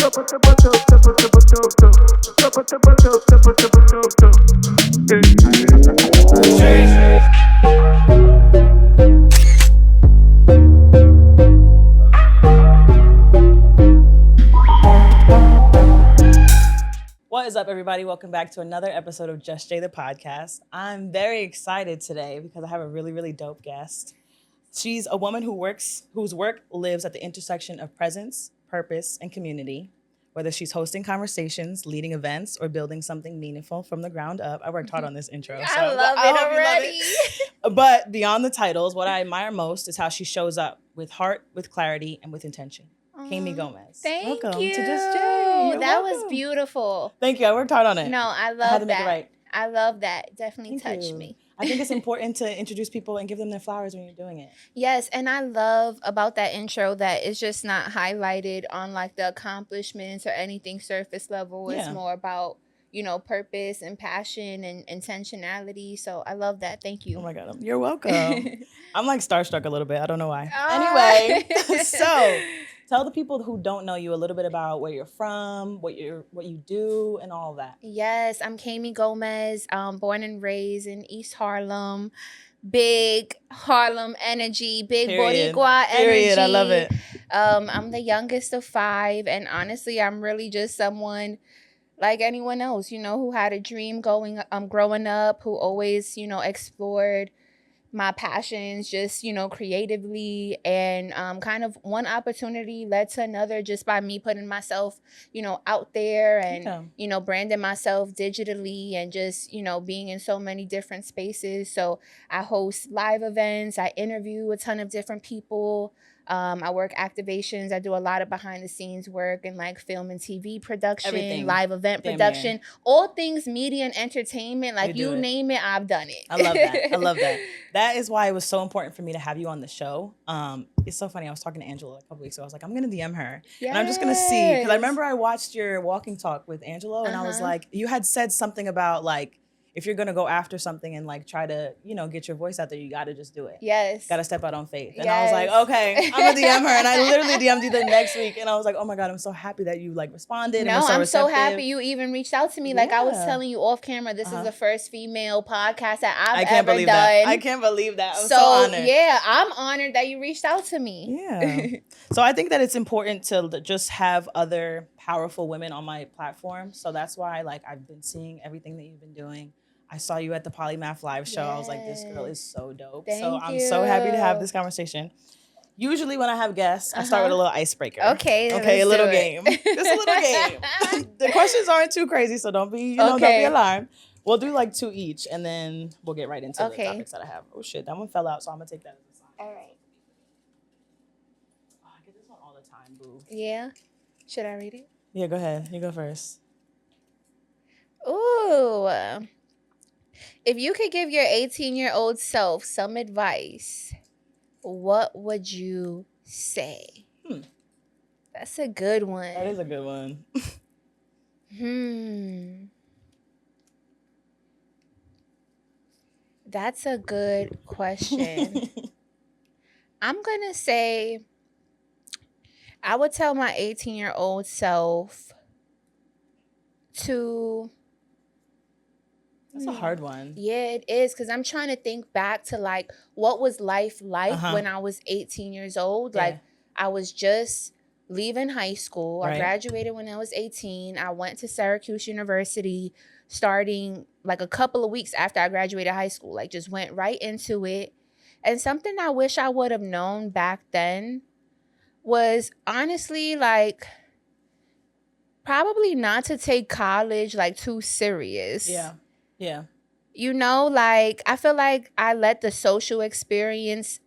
What is up, everybody? Welcome back to another episode of Just Jay the podcast. I'm very excited today because I have a really, really dope guest. She's a woman whose work lives at the intersection of presence, purpose, and community. Whether she's hosting conversations, leading events, or building something meaningful from the ground up. I worked hard on this intro. So I love it already. But beyond the titles, what I admire most is how she shows up with heart, with clarity, and with intention. Kamey Gomez. Welcome you. To Just Jay. That was beautiful. Thank you. I worked hard on it. No, I love I had to that. Make it right. I love that. Definitely Thank touched you. me. I think it's important to introduce people and give them their flowers when you're doing it. Yes, and I love about that intro that it's just not highlighted on like the accomplishments or anything surface level. It's more about, purpose and passion and intentionality. So I love that. Thank you. Oh my God. You're welcome. I'm like starstruck a little bit. I don't know why. Right. Anyway, so tell the people who don't know you a little bit about where you're from, what you do, and all of that. Yes, I'm Kamey Gomez, born and raised in East Harlem. Big Harlem energy, big Boricua energy. I love it. I'm the youngest of 5, and honestly, I'm really just someone like anyone else, who had a dream growing up, who always, explored my passions just, creatively, and kind of one opportunity led to another just by me putting myself, out there and, branding myself digitally and just, being in so many different spaces. So I host live events. I interview a ton of different people. I work activations. I do a lot of behind the scenes work and like film and TV production, everything. Live event production, all things media and entertainment. Like you name it, I've done it. I love that. I love that. That is why it was so important for me to have you on the show. It's so funny. I was talking to Angela a couple weeks ago. I was like, I'm going to DM her. Yes. And I'm just going to see. Because I remember I watched your walking talk with Angelo. And I was like, you had said something about like, if you're going to go after something and like try to, get your voice out there, you got to just do it. Yes. Got to step out on faith. And I was like, okay, I'm going to DM her. And I literally DM'd you the next week. And I was like, oh my God, I'm so happy that you like responded. No, I'm so happy you even reached out to me. Like I was telling you off camera, this is the first female podcast that I've ever done. I can't believe that. I'm so honored. Yeah, I'm honored that you reached out to me. Yeah. So I think that it's important to just have other powerful women on my platform. So that's why like I've been seeing everything that you've been doing. I saw you at the Polymath live show. Yes. I was like, this girl is so dope. Thank so I'm you. so happy to have this conversation. Usually when I have guests, I start with a little icebreaker. Okay, a little game. Just a little game. The questions aren't too crazy, so don't be, don't be alarmed. We'll do like 2 each, and then we'll get right into the topics that I have. Oh shit, that one fell out, so I'm gonna take that as a sign. All right. Oh, I get this one all the time, boo. Yeah. Should I read it? Yeah, go ahead. You go first. Ooh. If you could give your 18-year-old self some advice, what would you say? That's a good one. That is a good one. That's a good question. I'm going to say I would tell my 18-year-old self to... That's a hard one. Yeah, it is, because I'm trying to think back to like what was life like when I was 18 years old. Yeah. Like I was just leaving high school. Right. I graduated when I was 18. I went to Syracuse University starting like a couple of weeks after I graduated high school. Like just went right into it. And something I wish I would have known back then was honestly like probably not to take college like too serious. Yeah. Yeah. Like I feel like I let the social experiences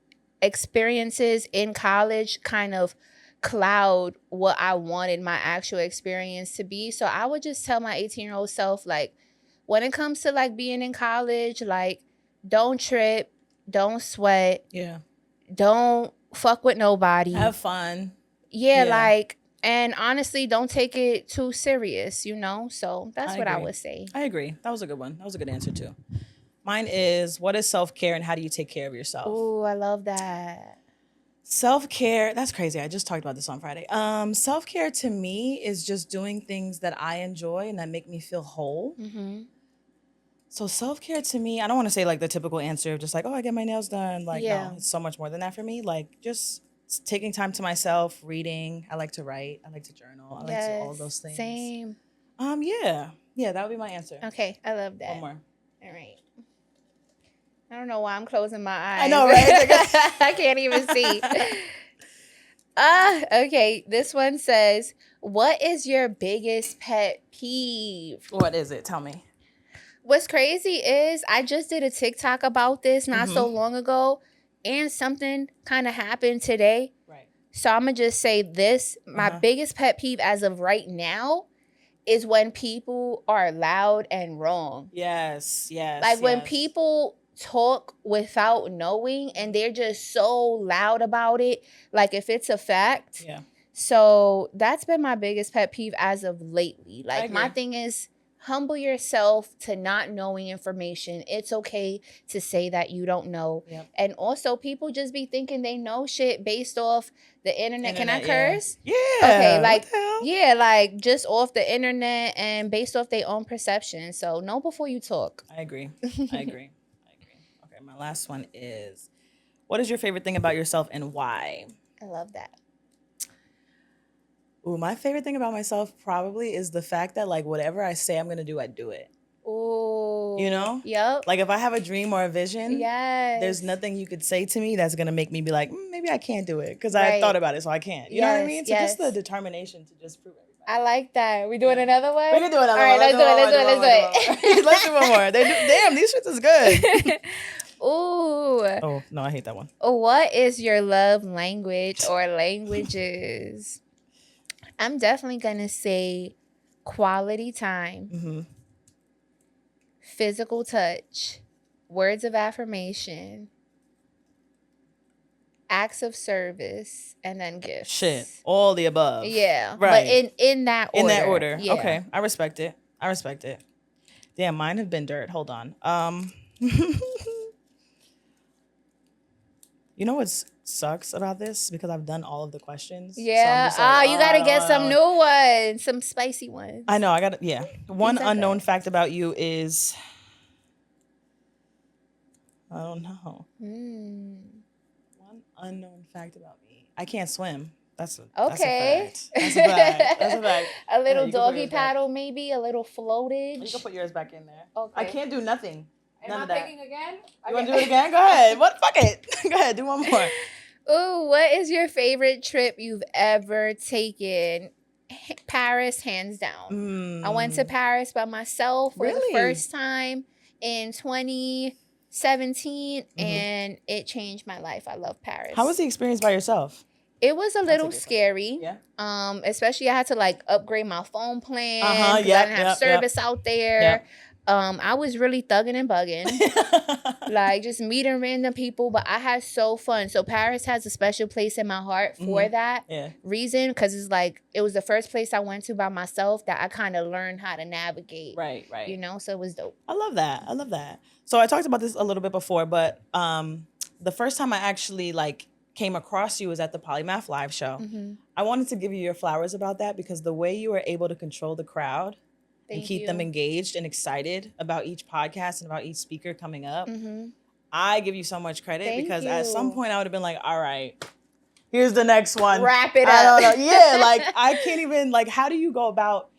in college kind of cloud what I wanted my actual experience to be. So I would just tell my 18-year-old self, like, when it comes to like being in college, like, don't trip, don't sweat. Yeah. Don't fuck with nobody. Have fun. Yeah, like, and honestly, don't take it too serious, So that's what I would say. I agree. That was a good one. That was a good answer too. Mine is, what is self-care and how do you take care of yourself? Oh, I love that. Self-care, that's crazy. I just talked about this on Friday. Self-care to me is just doing things that I enjoy and that make me feel whole. Mm-hmm. So self-care to me, I don't want to say like the typical answer of just like, oh, I get my nails done. Like, Yeah. no, it's so much more than that for me. Like just taking time to myself, reading. I like to write. I like to journal. I like to do all of those things. Same. Yeah. Yeah, that would be my answer. Okay, I love that. One more. All right. I don't know why I'm closing my eyes. I know, right? I can't even see. Okay. This one says, what is your biggest pet peeve? What is it? Tell me. What's crazy is I just did a TikTok about this not so long ago, and something kind of happened today. Right. So I'm going to just say this. My biggest pet peeve as of right now is when people are loud and wrong. Yes. Like when people talk without knowing and they're just so loud about it, like if it's a fact. Yeah. So that's been my biggest pet peeve as of lately. Like my thing is, humble yourself to not knowing information. It's okay to say that you don't know. Yep. And also people just be thinking they know shit based off the internet. Can I curse? Yeah. Okay, like like just off the internet and based off their own perception. So know before you talk. I agree. Okay, my last one is, what is your favorite thing about yourself and why? I love that. Ooh, my favorite thing about myself probably is the fact that like whatever I say I'm gonna do, I do it. Ooh. You know? Yep. Like if I have a dream or a vision, yes, there's nothing you could say to me that's gonna make me be like, maybe I can't do it because I thought about it, so I can't. You know what I mean? So just the determination to just prove everything. I like that. We doing another one? We can do another one. All right, let's do it. Let's do one more. Damn, these shits is good. Ooh. Oh, no, I hate that one. What is your love language or languages? I'm definitely going to say quality time, physical touch, words of affirmation, acts of service, and then gifts. Shit, all the above. Yeah, right. But in that order. In that order. Yeah. Okay, I respect it. Damn, mine have been dirt. Hold on. You know what sucks about this? Because I've done all of the questions. Yeah. So like, you got to get some new ones, some spicy ones. I know. One unknown fact about you is, I don't know. One unknown fact about me. I can't swim. That's a fact. That's a fact. A little doggy paddle, maybe. A little floatage. You can put yours back in there. Okay. I can't do nothing. Am I picking again? You want to do it again? Go ahead. What? Fuck it. Go ahead. Do one more. Ooh, what is your favorite trip you've ever taken? Paris, hands down. I went to Paris by myself for the first time in 2017, and it changed my life. I love Paris. How was the experience by yourself? It was a little scary. Yeah. Especially I had to like upgrade my phone plan because I didn't have service out there. Yep. I was really thugging and bugging, like just meeting random people, but I had so fun. So Paris has a special place in my heart for that reason, because it's like it was the first place I went to by myself that I kind of learned how to navigate. Right. You know, so it was dope. I love that. So I talked about this a little bit before, but the first time I actually like came across you was at the Polymath Live show. I wanted to give you your flowers about that because the way you were able to control the crowd and keep them engaged and excited about each podcast and about each speaker coming up. I give you so much credit because at some point I would have been like, all right, here's the next one. Wrap it up. I don't know. Yeah, like I can't even, like, how do you go about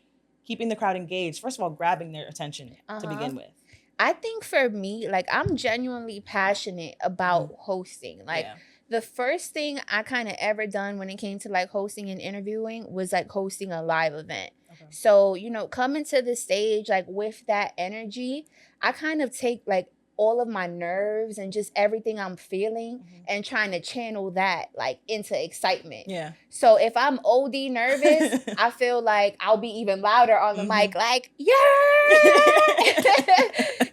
keeping the crowd engaged? First of all, grabbing their attention to begin with. I think for me, like I'm genuinely passionate about hosting. Like the first thing I kind of ever done when it came to like hosting and interviewing was like hosting a live event. So, you know, coming to the stage, like with that energy, I kind of take like all of my nerves and just everything I'm feeling and trying to channel that like into excitement. Yeah. So if I'm OD nervous, I feel like I'll be even louder on the mic, like, yeah.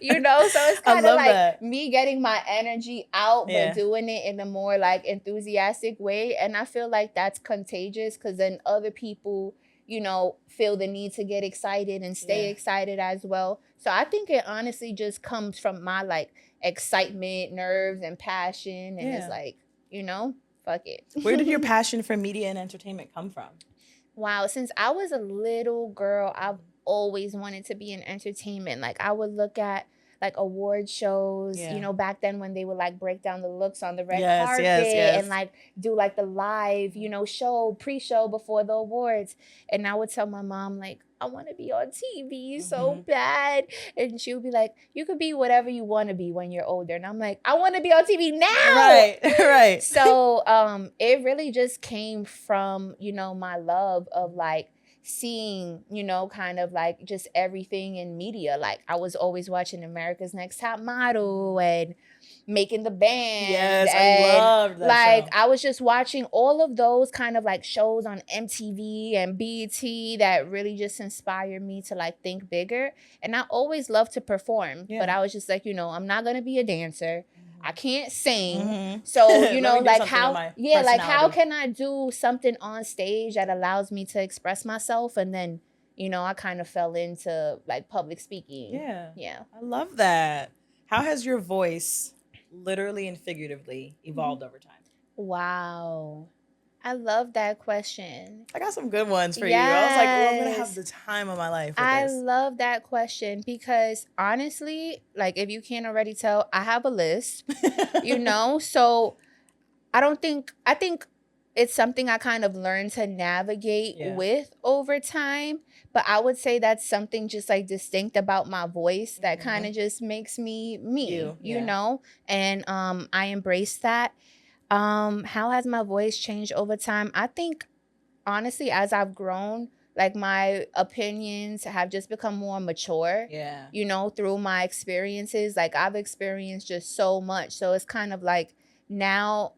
You know, so it's kind of like me getting my energy out, but doing it in a more like enthusiastic way. And I feel like that's contagious because then other people, you know, feel the need to get excited and stay excited as well. So I think it honestly just comes from my like excitement, nerves, and passion. And it's like, you know. fuck it. Where did your passion for media and entertainment come from? Wow, since I was a little girl, I've always wanted to be in entertainment. Like I would look at like award shows, Yeah. back then when they would like break down the looks on the red Yes, carpet yes. and like do like the live, show, pre-show before the awards. And I would tell my mom like, I want to be on TV so bad. And she would be like, you could be whatever you want to be when you're older. And I'm like, I want to be on TV now. Right. So it really just came from, my love of like seeing, kind of like just everything in media. Like I was always watching America's Next Top Model and Making the Band. Yes, and I loved that like show. I was just watching all of those kind of like shows on MTV and BET that really just inspired me to like think bigger. And I always loved to perform, but I was just like, I'm not gonna be a dancer. I can't sing. So, like how can I do something on stage that allows me to express myself? And then, I kind of fell into like public speaking. Yeah. I love that. How has your voice literally and figuratively evolved over time? Wow. I love that question. I got some good ones for you. I was like, I'm going to have the time of my life with this. I love that question because honestly, like if you can't already tell, I have a list, so I think it's something I kind of learned to navigate with over time. But I would say that's something just like distinct about my voice that kind of just makes me me, and I embrace that. How has my voice changed over time? I think honestly, as I've grown, like my opinions have just become more mature. Through my experiences. Like I've experienced just so much. So it's kind of like now,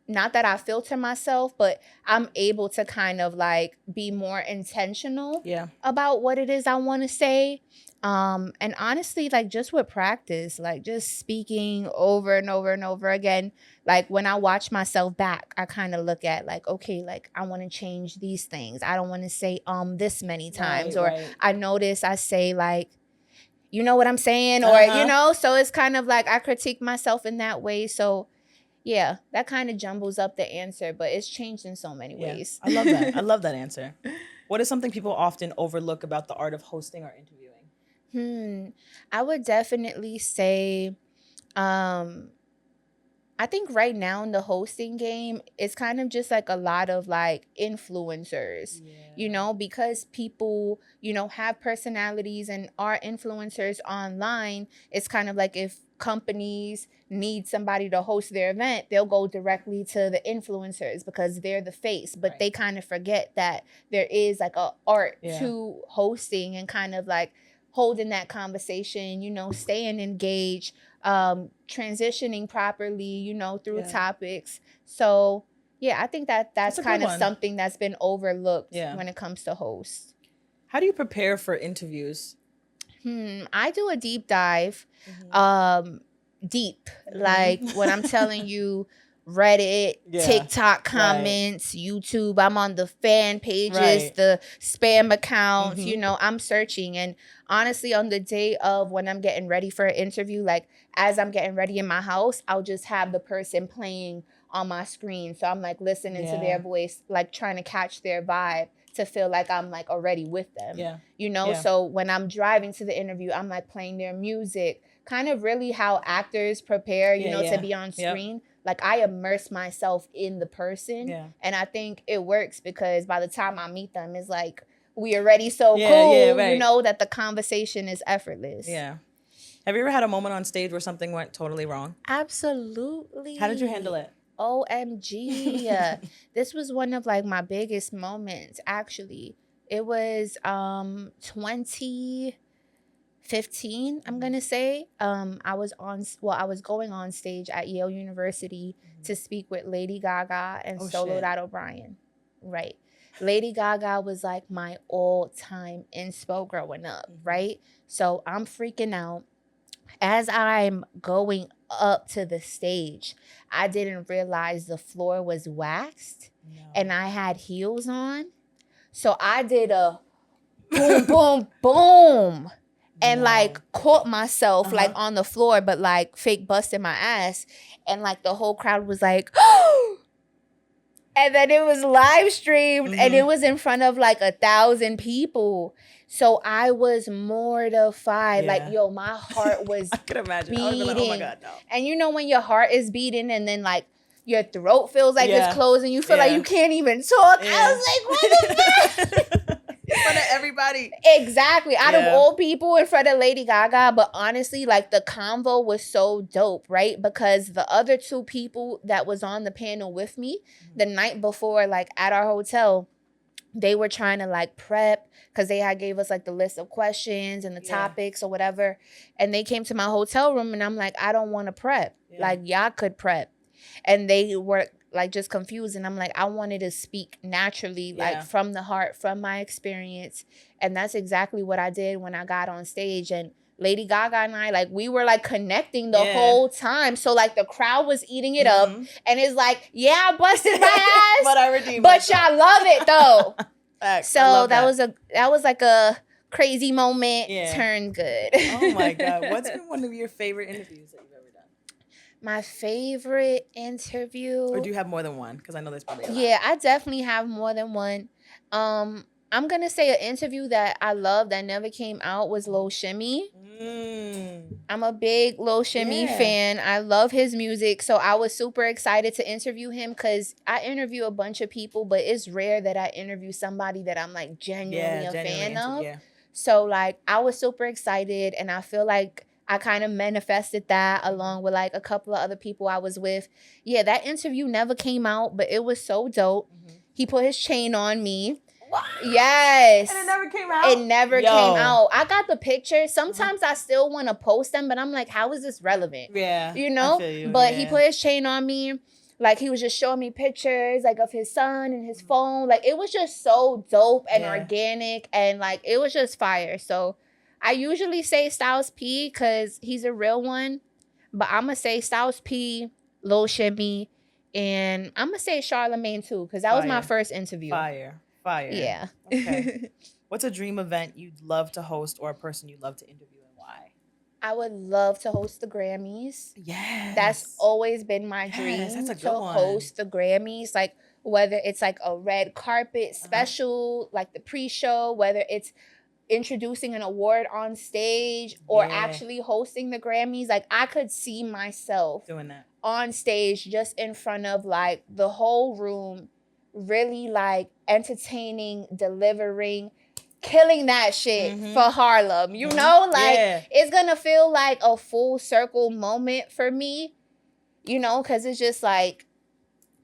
not that I filter myself, but I'm able to kind of like be more intentional about what it is I want to say. And honestly, like just with practice, like just speaking over and over and over again, like when I watch myself back, I kind of look at like, okay, like I want to change these things. I don't want to say this many times, or I notice I say like, you know what I'm saying, or so it's kind of like I critique myself in that way. So yeah, that kind of jumbles up the answer, but it's changed in so many ways. I love that. I love that answer. What is something people often overlook about the art of hosting or interviewing? I would definitely say, I think right now in the hosting game, it's kind of just like a lot of like influencers, because people, have personalities and are influencers online. It's kind of like if companies need somebody to host their event, they'll go directly to the influencers because they're the face, but they kind of forget that there is like a art to hosting and kind of like holding that conversation, staying engaged, transitioning properly, through topics. So yeah, I think that's kind of something that's been overlooked when it comes to hosts. How do you prepare for interviews? I do a deep dive. Deep. Like when I'm telling you, Reddit, TikTok comments, YouTube. I'm on the fan pages, the spam accounts, I'm searching. And honestly, on the day of when I'm getting ready for an interview, like as I'm getting ready in my house, I'll just have the person playing on my screen. So I'm like listening to their voice, like trying to catch their vibe to feel like I'm like already with them. So when I'm driving to the interview, I'm like playing their music, kind of really how actors prepare, to be on screen. Like I immerse myself in the person. And I think it works because by the time I meet them, it's like we already so cool, that the conversation is effortless. Have you ever had a moment on stage where something went totally wrong? Absolutely. How did you handle it? OMG. This was one of like my biggest moments, actually. It was 2015, I'm gonna say. I was going on stage at Yale University to speak with Lady Gaga and Solo Dot O'Brien. Right. Lady Gaga was like my all-time inspo growing up, right? So I'm freaking out. As I'm going up to the stage, I didn't realize the floor was waxed and I had heels on. So I did a boom, boom, boom. And like caught myself like on the floor, but like fake busted my ass. And like the whole crowd was like, And then it was live streamed and it was in front of like 1,000 people. So I was mortified. Yeah. Like, yo, my heart was I could imagine. beating. I would have been like, oh my God, no. And you know when your heart is beating and then like your throat feels like Yeah. it's closed and you feel like you can't even talk. Yeah. I was like, what the fuck? In front of everybody. Exactly. Out of all people in front of Lady Gaga. But honestly, like the convo was so dope, right? Because the other two people that was on the panel with me the night before, like at our hotel, they were trying to like prep because they had gave us like the list of questions and the topics or whatever. And they came to my hotel room and I'm like, I don't want to prep. Like y'all could prep. And they were like just confused. And I'm like, I wanted to speak naturally, like from the heart, from my experience. And that's exactly what I did when I got on stage. And Lady Gaga and I, like, we were like connecting the whole time. So like the crowd was eating it up. And it's like, yeah, I busted my ass. But I redeemed But y'all love it though. So that was like a crazy moment turned good. Oh my God. What's been one of your favorite interviews that you've ever done? My favorite interview. Or do you have more than one? Because I know there's probably a lot. Yeah, I definitely have more than one. I'm going to say an interview that I love that never came out was Lil Shimmy. I'm a big Lil Shimmy fan. I love his music. So I was super excited to interview him because I interview a bunch of people, but it's rare that I interview somebody that I'm like genuinely a fan of. So like I was super excited and I feel like I kind of manifested that along with like a couple of other people I was with. Yeah, that interview never came out, but it was so dope. He put his chain on me. What? Yes. And it never came out? It never came out. I got the pictures. Sometimes I still want to post them, but I'm like, how is this relevant? Yeah. You know? I feel you. But he put his chain on me. Like, he was just showing me pictures, like, of his son and his phone. Like, it was just so dope and organic. And, like, it was just fire. So, I usually say Styles P because he's a real one. But I'm going to say Styles P, Lil Shimmy, and I'm going to say Charlamagne, too, because that was my first interview. Fire. Yeah. Okay. What's a dream event you'd love to host or a person you'd love to interview and why? I would love to host the Grammys. Yes. That's always been my dream. That's a good to one. Host the Grammys. Like, whether it's like a red carpet special, like the pre-show, whether it's introducing an award on stage or actually hosting the Grammys. Like, I could see myself doing that on stage just in front of like the whole room, really like entertaining, delivering, killing that shit for Harlem. You know, like it's gonna feel like a full circle moment for me, you know, because it's just like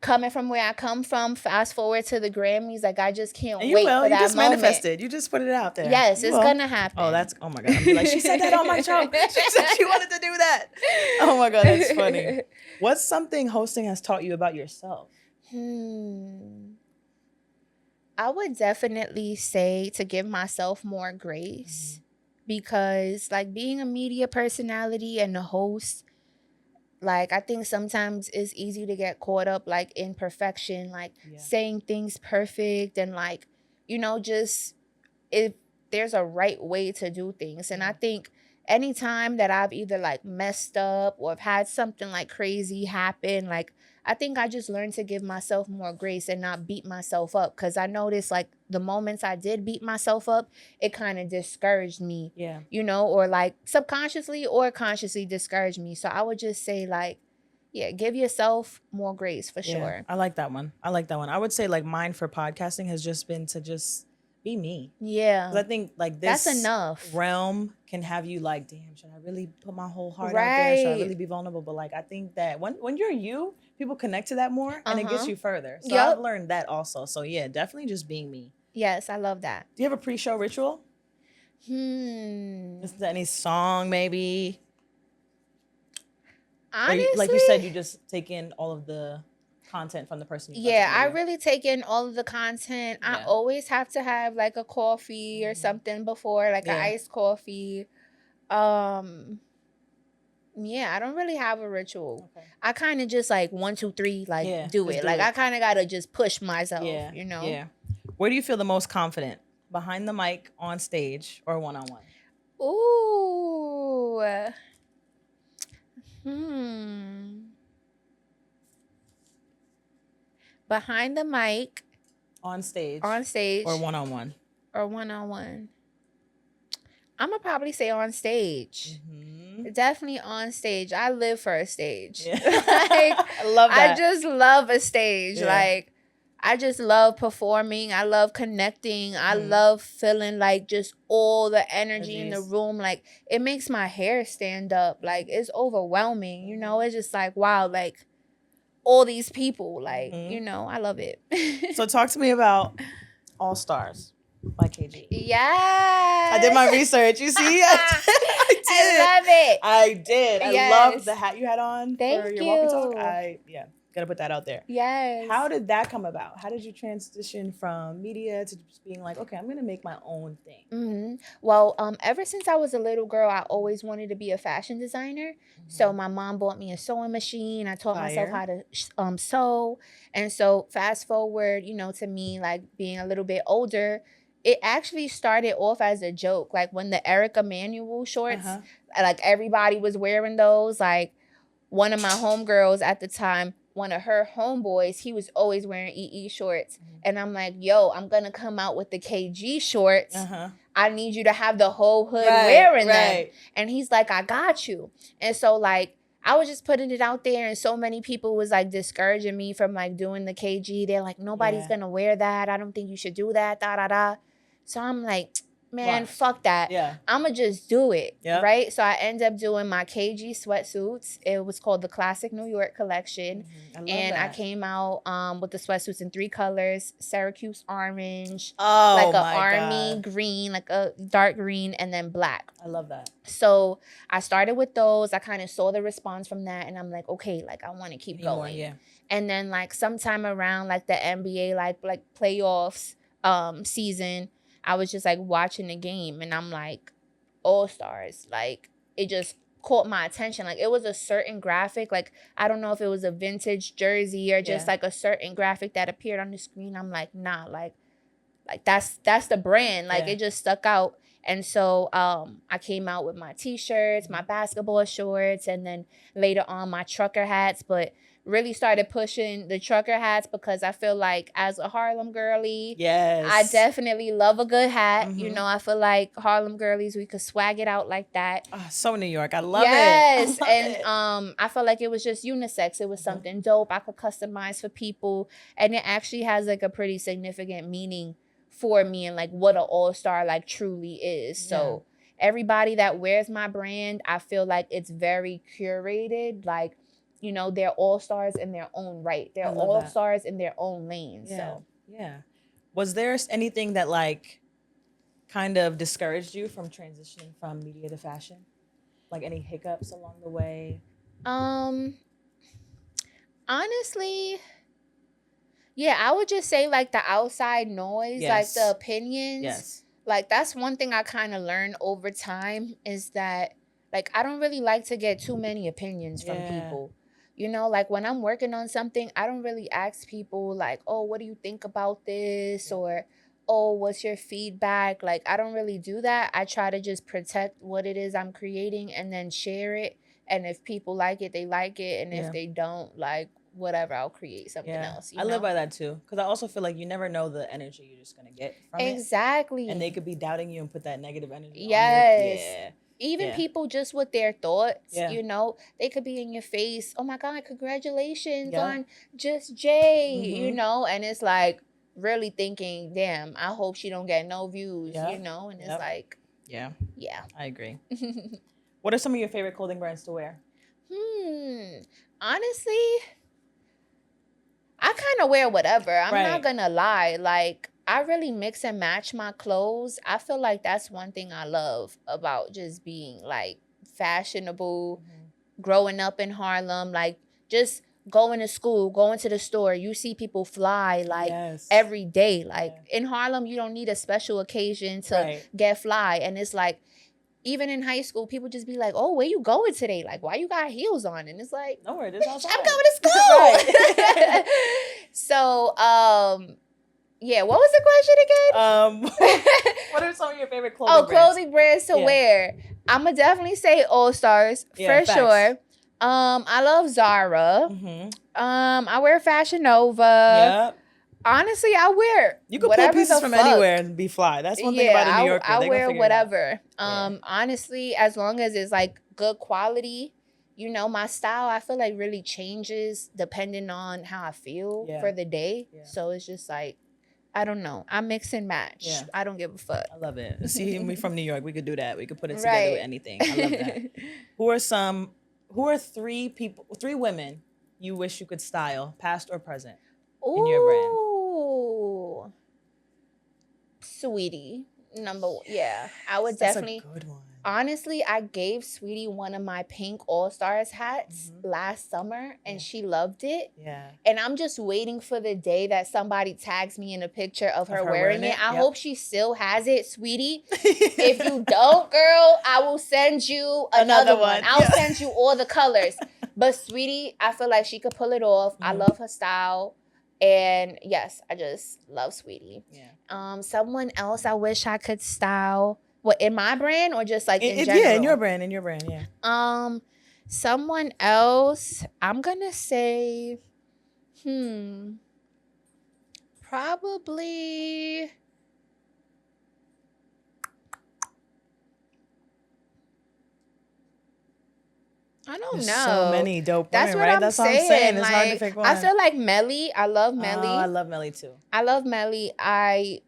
coming from where I come from, fast forward to the Grammys, like I just can't wait for that moment. You just manifested. You just put it out there. Yes, it's gonna happen. Oh, oh my God. Like, she said that on my show. She said she wanted to do that. Oh my God, that's funny. What's something hosting has taught you about yourself? I would definitely say to give myself more grace because like being a media personality and a host, like I think sometimes it's easy to get caught up like in perfection, like saying things perfect and like, you know, just if there's a right way to do things. And I think anytime that I've either like messed up or have had something like crazy happen, like I think I just learned to give myself more grace and not beat myself up. Because I noticed like the moments I did beat myself up, it kind of discouraged me, you know, or like subconsciously or consciously discouraged me. So I would just say like, give yourself more grace for sure. I like that one. I would say like mine for podcasting has just been to just be me. Yeah. 'Cause I think like this that's enough. realm can have you like, damn, should I really put my whole heart out there? Should I really be vulnerable? But like, I think that when you're you, people connect to that more and it gets you further. So I've learned that also. So yeah, definitely just being me. Yes, I love that. Do you have a pre-show ritual? Is there any song maybe? Honestly, like you said, you just take in all of the content from the person. I really take in all of the content. I always have to have like a coffee or something before, like an iced coffee. I don't really have a ritual. I kind of just like 1, 2, 3, like do it. Like I kind of gotta just push myself. You know. Yeah. Where do you feel the most confident? Behind the mic, on stage, or one-on-one? Ooh. behind the mic, On stage. or one-on-one. one-on-one. I'm gonna probably say on stage. Mm-hmm. Definitely on stage. I live for a stage. Yeah. I love that. I just love a stage. Yeah. Like, I just love performing. I love connecting. I love feeling like just all the energy in the room. Like, it makes my hair stand up. Like, it's overwhelming. You know, it's just like, wow, like all these people. Like, you know, I love it. So talk to me about All Stars by KG. Yes. I did my research. You see? I love it. I did. Yes. I loved the hat you had on for your Thank walkie talk. you. Gotta put that out there. Yes. How did that come about? How did you transition from media to just being like, okay, I'm gonna make my own thing? Well, ever since I was a little girl, I always wanted to be a fashion designer. So my mom bought me a sewing machine. I taught myself how to sew. And so fast forward, you know, to me, like being a little bit older, it actually started off as a joke. Like when the Erica Manuel shorts, like everybody was wearing those. Like one of my homegirls at the time, one of her homeboys, he was always wearing EE shorts. And I'm like, yo, I'm going to come out with the KG shorts. I need you to have the whole hood wearing them. And he's like, I got you. And so like, I was just putting it out there, and so many people was like discouraging me from like doing the KG. They're like, nobody's going to wear that. I don't think you should do that, da, da, da. So I'm like, man, fuck that. I'm going to just do it, right? So I ended up doing my KG sweatsuits. It was called the Classic New York collection. I came out with the sweatsuits in 3 colors: Syracuse orange, like an army green, like a dark green, and then black. I love that. So I started with those. I kind of saw the response from that, and I'm like, okay, like I want to keep going. And then like sometime around like the NBA like playoffs season, I was just like watching the game, and I'm like, All Stars, like it just caught my attention. Like it was a certain graphic, like I don't know if it was a vintage jersey or just like a certain graphic that appeared on the screen. I'm like, nah, like that's the brand. Like it just stuck out. And so I came out with my t-shirts, my basketball shorts, and then later on my trucker hats. But really started pushing the trucker hats because I feel like as a Harlem girly, I definitely love a good hat. You know, I feel like Harlem girlies, we could swag it out like that. So New York, I love it. Yes, and I felt like it was just unisex. It was something dope I could customize for people, and it actually has like a pretty significant meaning for me and like what an all-star like truly is. So everybody that wears my brand, I feel like it's very curated. Like, you know, they're all-stars in their own right. They're all-stars in their own lane. So was there anything that like kind of discouraged you from transitioning from media to fashion? Like any hiccups along the way? Honestly, yeah, I would just say like the outside noise, like the opinions. Like that's one thing I kind of learned over time is that like I don't really like to get too many opinions from people. You know, like when I'm working on something, I don't really ask people like, oh, what do you think about this? Or, oh, what's your feedback? Like, I don't really do that. I try to just protect what it is I'm creating and then share it. And if people like it, they like it. And if they don't, like, whatever, I'll create something else. You know? live by that too. Because I also feel like you never know the energy you're just going to get from it. Exactly. And they could be doubting you and put that negative energy on you. Even people just with their thoughts, you know, they could be in your face. Oh my God, congratulations on Just Jay, you know, and it's like really thinking, damn, I hope she don't get no views, you know, and it's like, yeah, I agree. What are some of your favorite clothing brands to wear? Honestly, I kind of wear whatever. I'm not gonna lie. Like, I really mix and match my clothes. I feel like that's one thing I love about just being like fashionable, growing up in Harlem, like just going to school, going to the store. You see people fly like every day. Like in Harlem, you don't need a special occasion to get fly. And it's like, even in high school, people just be like, oh, where you going today? Like, why you got heels on? And it's like, don't worry, this outside. I'm going to school. So, yeah, what was the question again? What are some of your favorite clothing brands? Clothing brands to wear. I'm going to definitely say All Stars for sure. I love Zara. Mm-hmm. I wear Fashion Nova. Yep. Honestly, I wear You could pull whatever pieces the from fuck. anywhere and be fly. That's one thing about a New Yorker. I They're wear gonna figure it out. whatever. Yeah. Honestly, as long as it's like good quality, you know, my style I feel like really changes depending on how I feel for the day. Yeah. So it's just like, I don't know. I mix and match. Yeah. I don't give a fuck. I love it. See, we from New York. We could do that. We could put it together with anything. I love that. Who are three women you wish you could style, past or present, in your brand? Ooh. Sweetie. Number one. Yeah. I would definitely. That's a good one. Honestly, I gave Sweetie one of my pink All-Stars hats last summer and she loved it. Yeah. And I'm just waiting for the day that somebody tags me in a picture of her wearing it. I hope she still has it, Sweetie. If you don't, girl, I will send you another one. I'll send you all the colors. But Sweetie, I feel like she could pull it off. I love her style. And yes, I just love Sweetie. Yeah. Someone else I wish I could style. What, in my brand or just like in general? Yeah, in your brand, yeah. Someone else, I'm gonna say, probably. I don't know. So many dope women, That's what right? I'm That's saying. what I'm saying. It's like, hard to pick one. I feel like Melly. I love Melly. Oh, I love Melly too. I love Melly. I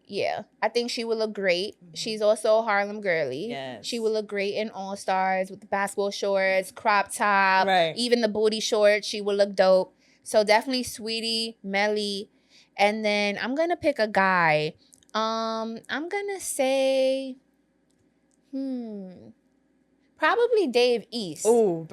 think she would look great. She's also a Harlem girly. Yes. She would look great in All Stars with the basketball shorts, crop top, right. Even the booty shorts. She would look dope. So definitely Sweetie, Melly, and then I'm gonna pick a guy. I'm gonna say, probably Dave East. Ooh,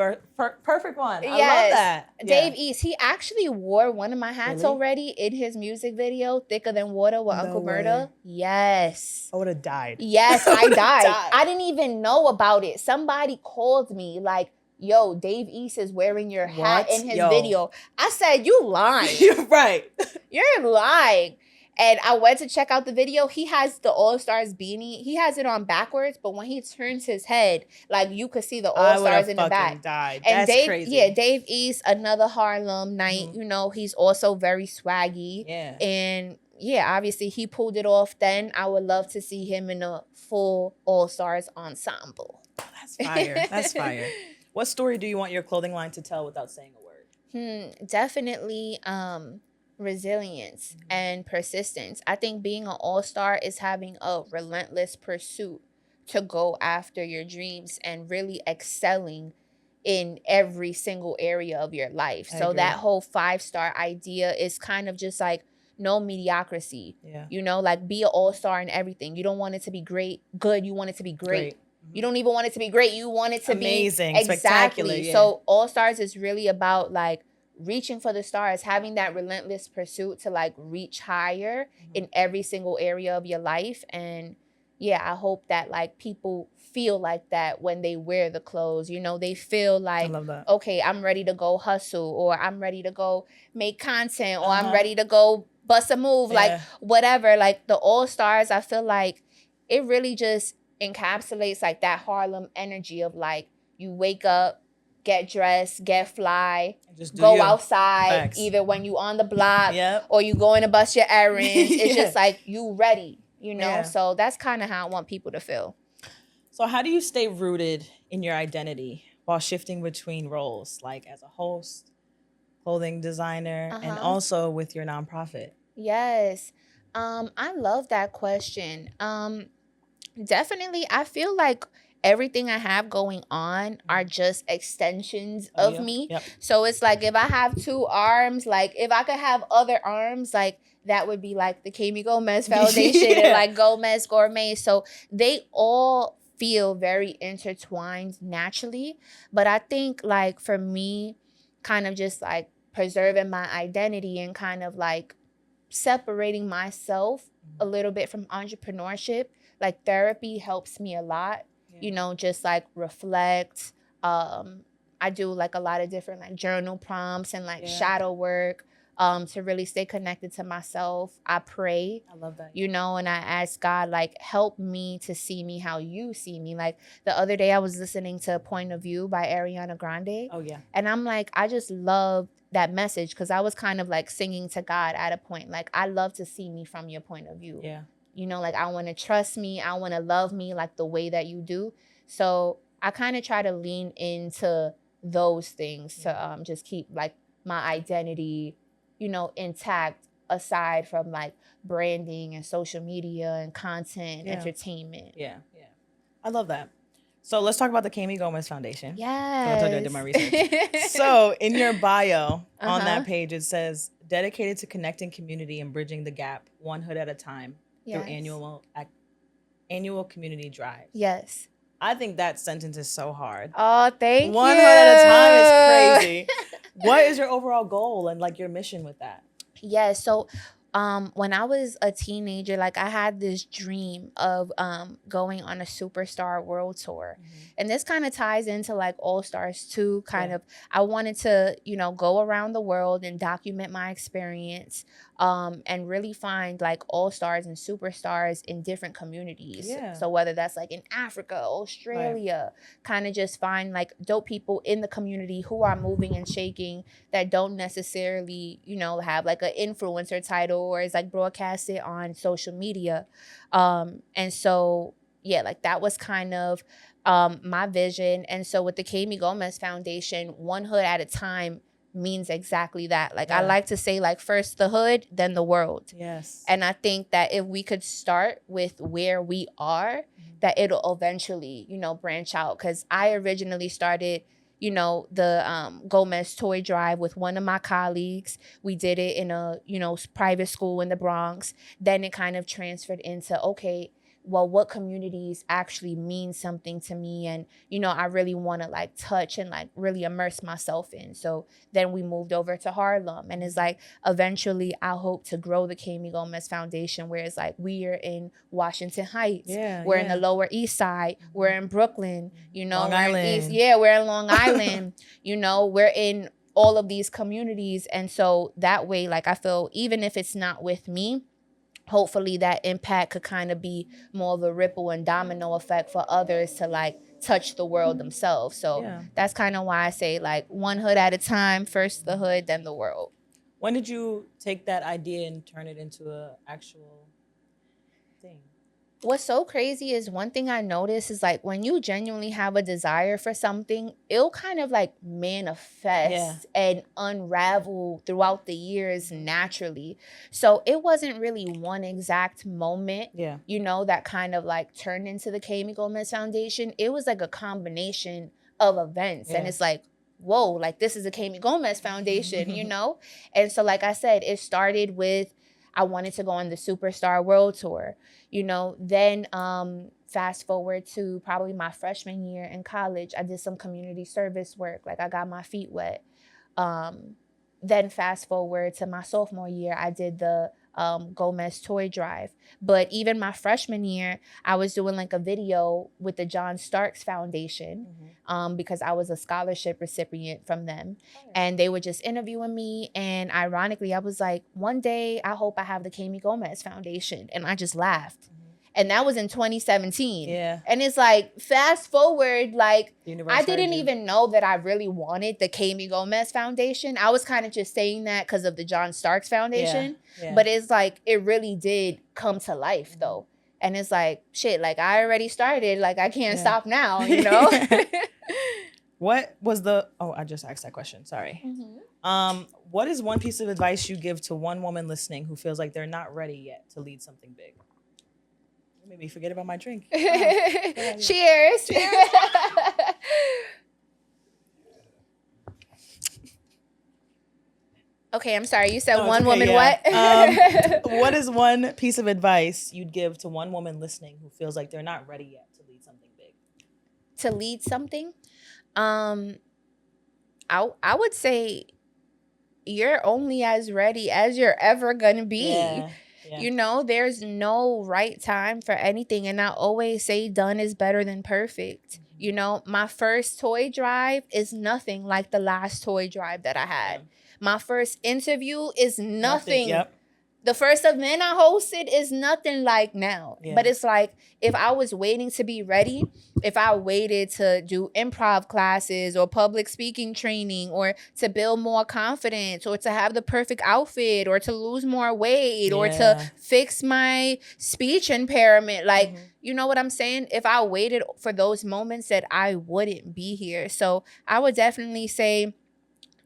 perfect one. Yes. I love that. Dave East. He actually wore one of my hats already in his music video, Thicker Than Water with Uncle Murda. Yes. I would have died. Yes, I died. I didn't even know about it. Somebody called me like, yo, Dave East is wearing your hat in his video. I said, you lying. You're right. You're lying. And I went to check out the video. He has the All-Stars beanie. He has it on backwards, but when he turns his head, like you could see the All-Stars in the back. Died. And That's crazy. Yeah, Dave East, another Harlem night. You know, he's also very swaggy. Yeah. And yeah, obviously he pulled it off then. I would love to see him in a full All-Stars ensemble. Oh, that's fire. That's fire. What story do you want your clothing line to tell without saying a word? Definitely resilience and persistence. I think being an all-star is having a relentless pursuit to go after your dreams and really excelling in every single area of your life. So that whole 5-star idea is kind of just like no mediocrity. Yeah. You know, like be an all-star in everything. You don't want it to be good. You want it to be great. You don't even want it to be great. You want it to be amazing, exactly. Spectacular. Yeah. So All Stars is really about like reaching for the stars, having that relentless pursuit to like reach higher in every single area of your life. And yeah, I hope that like people feel like that when they wear the clothes. You know, they feel like, okay, I'm ready to go hustle, or I'm ready to go make content, or I'm ready to go bust a move, like whatever. Like the All Stars, I feel like it really just encapsulates like that Harlem energy of like you wake up, get dressed, get fly, go outside, either when you on the block or you going to bust your errands. It's just like you ready, you know? So that's kind of how I want people to feel. So how do you stay rooted in your identity while shifting between roles, like as a host, clothing designer, and also with your nonprofit? Yes. I love that question. Definitely, I feel like everything I have going on are just extensions of me. Yep. So it's like if I have 2 arms, like if I could have other arms, like that would be like the Kamey Gomez Foundation and like Gomez Gourmet. So they all feel very intertwined naturally. But I think like for me, kind of just like preserving my identity and kind of like separating myself a little bit from entrepreneurship. Like therapy helps me a lot, you know, just like reflect. I do like a lot of different like journal prompts and like shadow work. to really stay connected to myself. I pray, I love that. you know, and I ask God, like, help me to see me how you see me. Like the other day I was listening to Point of View by Ariana Grande. Oh yeah. And I'm like, I just love that message because I was kind of like singing to God at a point. Like, I love to see me from your point of view. Yeah. You know, like I want to trust me. I want to love me like the way that you do. So I kind of try to lean into those things to just keep like my identity, you know, intact aside from like branding and social media and content, entertainment. Yeah. Yeah. I love that. So let's talk about the Kamey Gomez Foundation. Yes. I told you I did my research. So in your bio on that page, it says dedicated to connecting community and bridging the gap one hood at a time through annual community drives. Yes. I think that sentence is so hard. Oh, thank you. One hood at a time is crazy. What is your overall goal and like your mission with that? Yeah, so when I was a teenager, like I had this dream of going on a superstar world tour. And this kind of ties into like Allstars too, kind of. I wanted to, you know, go around the world and document my experience and really find like all-stars and superstars in different communities. Yeah. So whether that's like in Africa, Australia, kind of just find like dope people in the community who are moving and shaking that don't necessarily, you know, have like an influencer title or is like broadcasted on social media. And so, yeah, like that was kind of my vision. And so with the Kamey Gomez Foundation, one hood at a time means exactly that. Like I like to say like first the hood, then the world. Yes. And I think that if we could start with where we are, that it'll eventually, you know, branch out. Because I originally started, you know, the Gomez toy drive with one of my colleagues. We did it in a, you know, private school in the Bronx. Then it kind of transferred into, okay, well, what communities actually mean something to me? And, you know, I really want to like touch and like really immerse myself in. So then we moved over to Harlem. And it's like, eventually I hope to grow the Kamey Gomez Foundation where it's like, we are in Washington Heights. We're in the Lower East Side. We're in Brooklyn, you know, Long Island. we're in Long Island, you know, we're in all of these communities. And so that way, like, I feel even if it's not with me, hopefully that impact could kind of be more of a ripple and domino effect for others to like touch the world themselves. So that's kind of why I say like one hood at a time, first the hood, then the world. When did you take that idea and turn it into an actual thing? What's so crazy is one thing I notice is like when you genuinely have a desire for something, it'll kind of like manifest and unravel throughout the years naturally. So it wasn't really one exact moment, you know, that kind of like turned into the Kamey Gomez Foundation. It was like a combination of events. And it's like, whoa, like this is a Kamey Gomez Foundation, you know? And so like I said, it started with I wanted to go on the Superstar World Tour, you know, then fast forward to probably my freshman year in college, I did some community service work. Like I got my feet wet. Then fast forward to my sophomore year, I did the Gomez toy drive. But even my freshman year, I was doing like a video with the John Starks Foundation because I was a scholarship recipient from them. And they were just interviewing me. And ironically, I was like, one day I hope I have the Kamey Gomez Foundation. And I just laughed. And that was in 2017. And it's like, fast forward, like, I didn't even know that I really wanted the Kamey Gomez Foundation. I was kind of just saying that because of the John Starks Foundation. But it's like, it really did come to life, though. And it's like, shit, like, I already started. Like, I can't stop now, you know? What was the... Oh, I just asked that question. Sorry. What is one piece of advice you give to one woman listening who feels like they're not ready yet to lead something big? Made me forget about my drink. Cheers. Okay, I'm sorry. You said one woman what? What is one piece of advice you'd give to one woman listening who feels like they're not ready yet to lead something big? To lead something? I would say you're only as ready as you're ever going to be. You know, there's no right time for anything. And I always say done is better than perfect. You know, my first toy drive is nothing like the last toy drive that I had. Yeah. My first interview is nothing. Yep. The first event I hosted is nothing like now. Yeah. But it's like, if I was waiting to be ready, if I waited to do improv classes or public speaking training or to build more confidence or to have the perfect outfit or to lose more weight or to Yeah. fix my speech impairment, like, Mhm. you know what I'm saying? If I waited for those moments, that I wouldn't be here. So I would definitely say,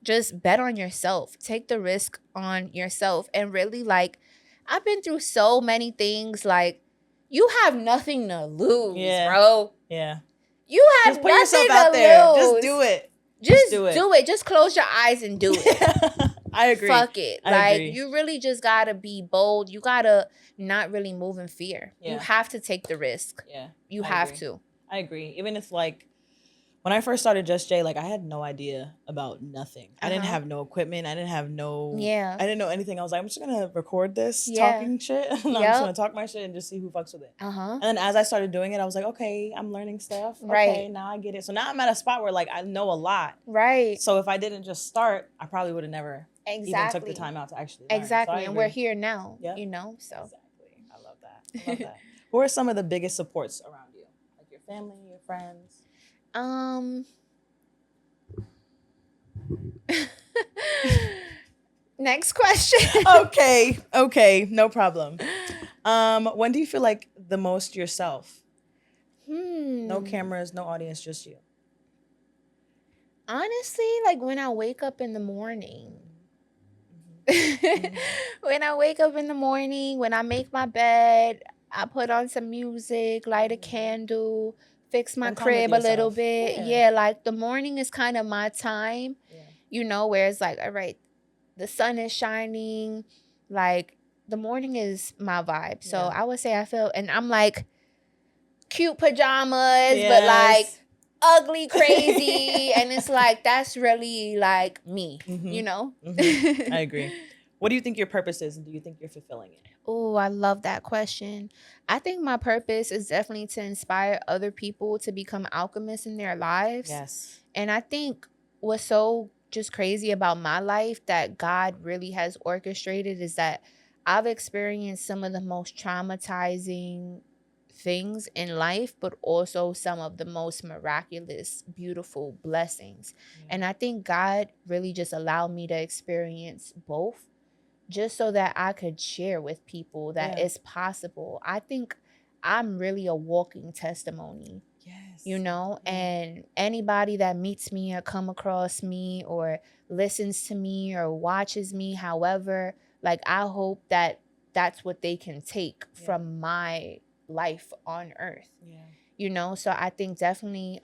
just bet on yourself. Take the risk on yourself. And really, like, I've been through so many things. Like, you have nothing to lose, Yeah. bro. Yeah. You have Just put nothing yourself to out there. lose. Just do it. Just do it. Just close your eyes and do it. I agree. Fuck it. I Like, agree. you really just gotta be bold. You gotta not really move in fear. Yeah. You have to take the risk. Yeah. You I have agree. to. I agree. Even if, like, when I first started Just Jay, like, I had no idea about nothing. I didn't have no equipment. I didn't have no. Yeah. I didn't know anything. I was like, I'm just gonna record this Yeah. talking shit. And I'm just gonna talk my shit and just see who fucks with it. And then as I started doing it, I was like, okay, I'm learning stuff. Right. Okay, now I get it. So now I'm at a spot where, like, I know a lot. Right. So if I didn't just start, I probably would have never Exactly. even took the time out to actually learn. Exactly. So and we're here now. Yep. You know, so. Exactly. I love that. I love that. Who are some of the biggest supports around you? Like your family, your friends? Next question. Okay, no problem. When do you feel like the most yourself? No cameras, no audience, just you. Honestly, like when I wake up in the morning. When I wake up in the morning, when I make my bed, I put on some music, light a candle, fix my crib a little bit. Yeah, like the morning is kind of my time, you know, where it's like, all right, the sun is shining. Like the morning is my vibe. So I would say I feel, and I'm like cute pajamas, but like ugly crazy. And it's like, that's really like me, you know? I agree. What do you think your purpose is, and do you think you're fulfilling it? Oh, I love that question. I think my purpose is definitely to inspire other people to become alchemists in their lives. Yes. And I think what's so just crazy about my life that God really has orchestrated is that I've experienced some of the most traumatizing things in life, but also some of the most miraculous, beautiful blessings. And I think God really just allowed me to experience both, just so that I could share with people that it's possible. I think I'm really a walking testimony. Yes. You know, and anybody that meets me or come across me or listens to me or watches me, however, like I hope that that's what they can take from my life on earth. You know, so I think definitely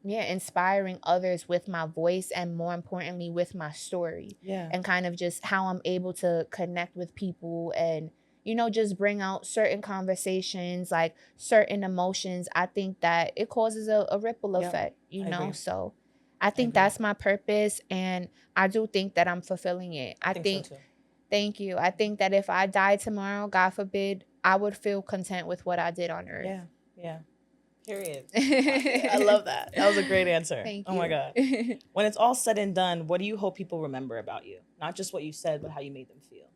inspiring others with my voice and more importantly with my story. And kind of just how I'm able to connect with people and, you know, just bring out certain conversations, like certain emotions. I think that it causes a ripple effect, you know? So I think that's my purpose, and I do think that I'm fulfilling it. I think so too. Thank you. I think that if I died tomorrow, God forbid, I would feel content with what I did on earth. Yeah. Period. I love that. That was a great answer. Thank you. Oh my God. When it's all said and done, what do you hope people remember about you? Not just what you said, but how you made them feel.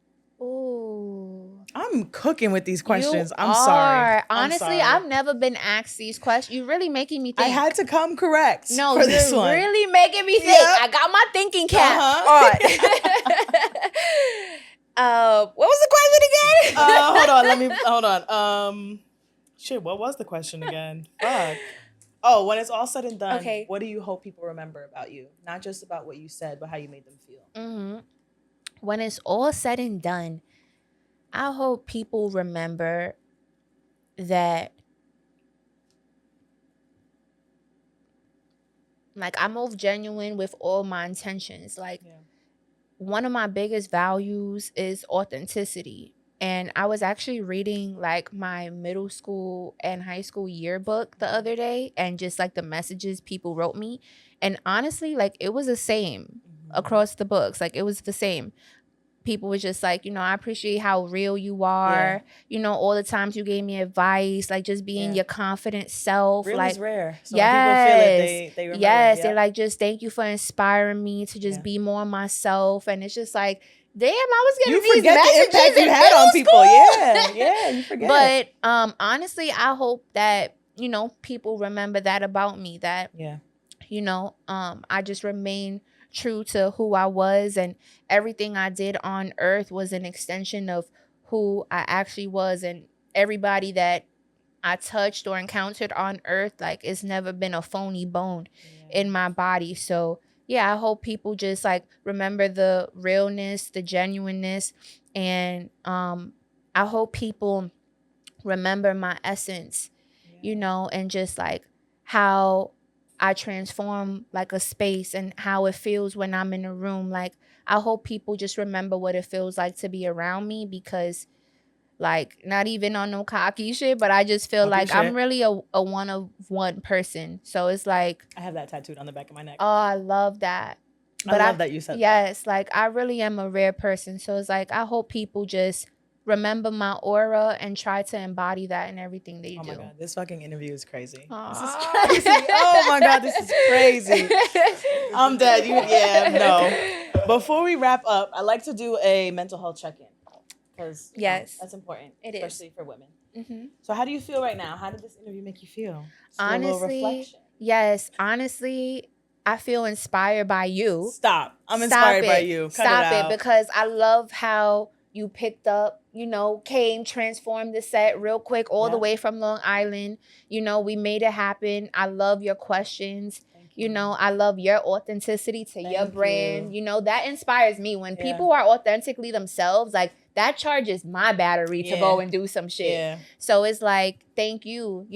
Ooh. I'm cooking with these questions. I'm sorry. Honestly, I've never been asked these questions. You're really making me think. I had to come correct. No, for this one. Really making me think. I got my thinking cap on. What was the question again? Hold on. Shit, what was the question again? Fuck. Oh, when it's all said and done, what do you hope people remember about you? Not just about what you said, but how you made them feel. When it's all said and done, I hope people remember that, like, I'm most genuine with all my intentions. Like, one of my biggest values is authenticity. And I was actually reading like my middle school and high school yearbook the other day, and just like the messages people wrote me. And honestly, like it was the same across the books. Like it was the same. people was just like, I appreciate how real you are. All the times you gave me advice, like just being your confident self. Real like is rare. So when people feel it, they remember. Yes, they're like, just thank you for inspiring me to just be more myself. And it's just like, damn, I was getting these messages the impact you had on people. Yeah, you forget. But honestly, I hope that, people remember that about me, that, I just remain true to who I was, and everything I did on earth was an extension of who I actually was. And everybody that I touched or encountered on earth, like, it's never been a phony bone in my body. So yeah, I hope people just like remember the realness, the genuineness, and I hope people remember my essence, and just like how I transform like a space and how it feels when I'm in a room. Like, I hope people just remember what it feels like to be around me, because like, not even on no cocky shit, but I just feel like I'm really a one of one person. So it's like, I have that tattooed on the back of my neck. Oh, I love that. But I love that you said that. Yes, like, I really am a rare person. So it's like, I hope people just remember my aura and try to embody that in everything they do. Oh my God, this fucking interview is crazy. Aww. This is crazy. Oh my God, this is crazy. I'm dead. No. Before we wrap up, I like to do a mental health check-in. Because that's important, especially for women. Mm-hmm. So how do you feel right now? How did this interview make you feel? Honestly, yes. Honestly, I feel inspired by you. Stop. I'm inspired by you. Stop it, because I love how you picked up, came, transformed the set real quick, all the way from Long Island. We made it happen. I love your questions. I love your authenticity to your brand. That inspires me when people are authentically themselves. Like, that charges my battery to go and do some shit. Yeah. So it's like, thank you,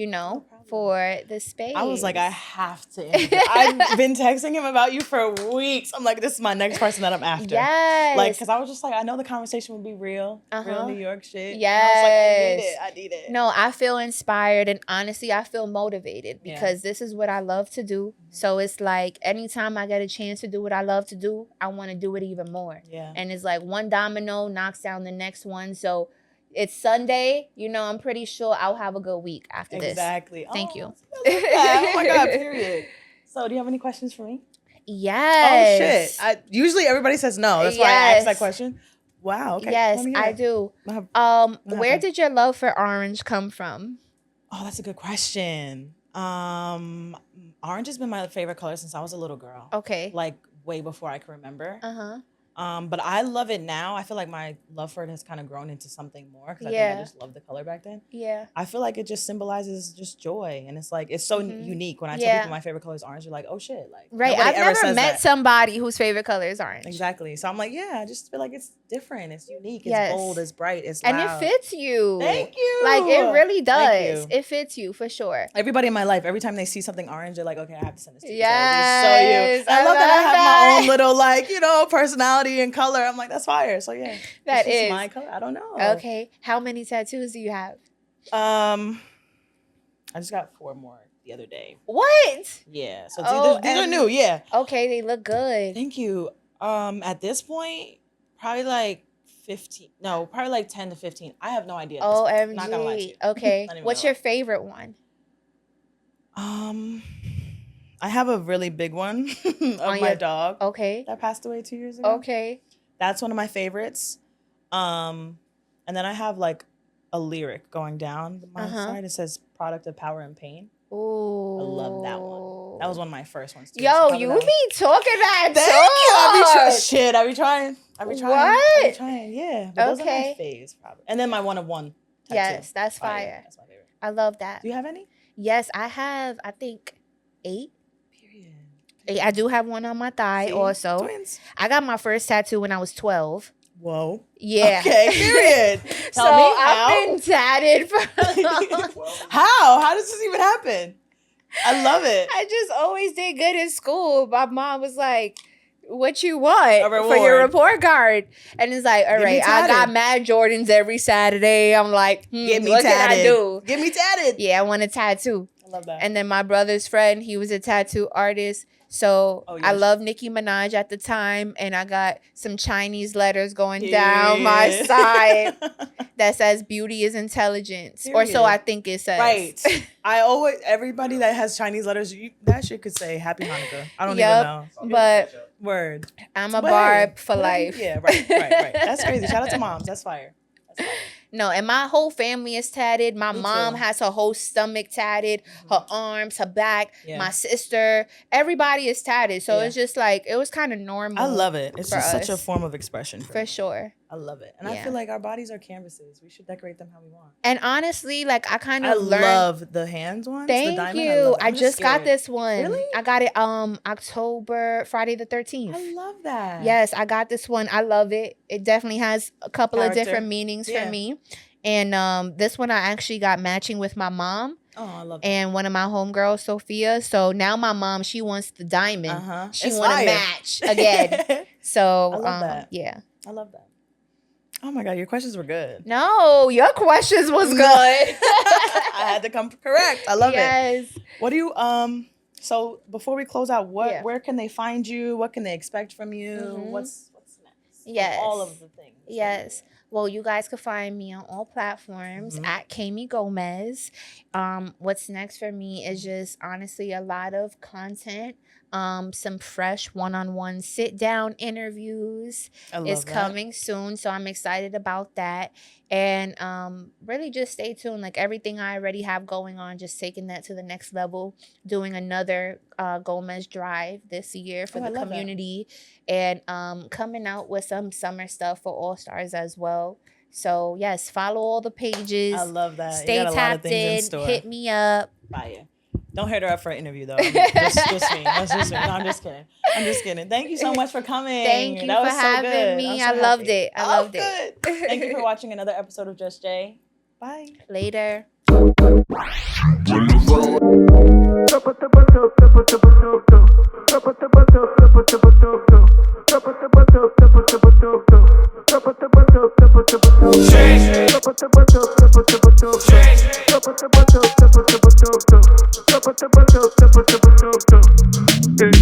for the space. I was like, I have to interview. I've been texting him about you for weeks. I'm like, this is my next person that I'm after. Yes. Like, because I was just like, I know the conversation would be real. Real New York shit. Yes. And I was like, I need it. No, I feel inspired, and honestly, I feel motivated, because this is what I love to do. So it's like, anytime I get a chance to do what I love to do, I want to do it even more. Yeah. And it's like, one domino knocks down the next one. So it's Sunday, I'm pretty sure I'll have a good week after this. Exactly. Thank you. Oh my God, period. So do you have any questions for me? Yes. Oh shit. Usually everybody says no. That's why I asked that question. Wow. Okay. Yes, I do. Where did your love for orange come from? Oh, that's a good question. Orange has been my favorite color since I was a little girl. Okay. Like, way before I can remember. But I love it now. I feel like my love for it has kind of grown into something more, because I think I just loved the color back then. Yeah. I feel like it just symbolizes just joy, and it's like, it's so unique. When I tell people my favorite color is orange, you're like, oh shit, like, right. I've never met somebody whose favorite color is orange. Exactly. So I'm like, yeah, I just feel like it's different, it's unique, it's bold, it's bright, it's loud. And it fits you. Thank you. Like, it really does. It fits you for sure. Everybody in my life, every time they see something orange, they're like, okay, I have to send this to you. Yes. So I love that I have my own little, like, personality and color. I'm like, that's fire. So yeah, that is my color. I don't know. Okay, how many tattoos do you have? I just got 4 more the other day. What? Yeah. So these are new. Yeah. Okay, they look good. Thank you. At this point, probably like 15. No, probably like 10 to 15. I have no idea. OMG. Not gonna lie to you. Okay. What's your favorite one? I have a really big one of my dog. Okay. That passed away 2 years ago. Okay. That's one of my favorites. And then I have like a lyric going down my side. It says "Product of Power and Pain." Ooh. I love that one. That was one of my first ones too. Yo, you be talking that Thank you. I be trying. What? Yeah. But those are my faves, probably. And then my one of one tattoo. Yes, that's fire. That's my favorite. I love that. Do you have any? Yes, I have. I think 8. I do have one on my thigh also. Twins. I got my first tattoo when I was 12. Whoa. Yeah. Okay, period. Tell me how. I've been tatted for How? How does this even happen? I love it. I just always did good in school. My mom was like, what you want for your report card? And it's like, all right, I got mad Jordans every Saturday. I'm like, get me what tatted. can I do? Get me tatted. Yeah, I want a tattoo. love that. And then my brother's friend, he was a tattoo artist. So I love Nicki Minaj at the time. And I got some Chinese letters going down my side that says beauty is intelligence. Period. Or so I think it says. Right. Everybody that has Chinese letters, that shit could say Happy Hanukkah. I don't even know. But word. I'm a barb for life. Yeah, right. That's crazy. Shout out to moms. That's fire. No, and my whole family is tatted. My mom has her whole stomach tatted, her arms, her back. Yeah. My sister, everybody is tatted. So it's just like, it was kind of normal. I love it. It's just such a form of expression. For sure. I love it. And I feel like our bodies are canvases. We should decorate them how we want. And honestly, like I kind of learned. I love the hands ones. Thank you. I just got this one. Really? I got it Friday the 13th. I love that. Yes, I got this one. I love it. It definitely has a couple of different meanings for me. And this one I actually got matching with my mom. Oh, I love that. And one of my homegirls, Sophia. So now my mom, she wants the diamond. She want to match again. So I love that. Yeah. I love that. Oh my God, your questions were good. No, your questions was good. I had to come correct. I love it. What do you so before we close out, where can they find you? What can they expect from you? What's next? Yes. All of the things. Yes. Well, you guys can find me on all platforms at Kamey Gomez. What's next for me is just honestly a lot of content. Some fresh one-on-one sit-down interviews is coming soon. So I'm excited about that. And really just stay tuned. Like everything I already have going on, just taking that to the next level. Doing another Gomez Drive this year for the community. And coming out with some summer stuff for Allstars as well. So yes, follow all the pages. I love that. Stay tapped in. Hit me up. Fire. Don't hit her up for an interview though. Just me. That's just me. No, I'm just kidding. Thank you so much for coming. Thank you for having me. I loved it. I loved it. Thank you for watching another episode of Just Jay. Bye. Later. Change.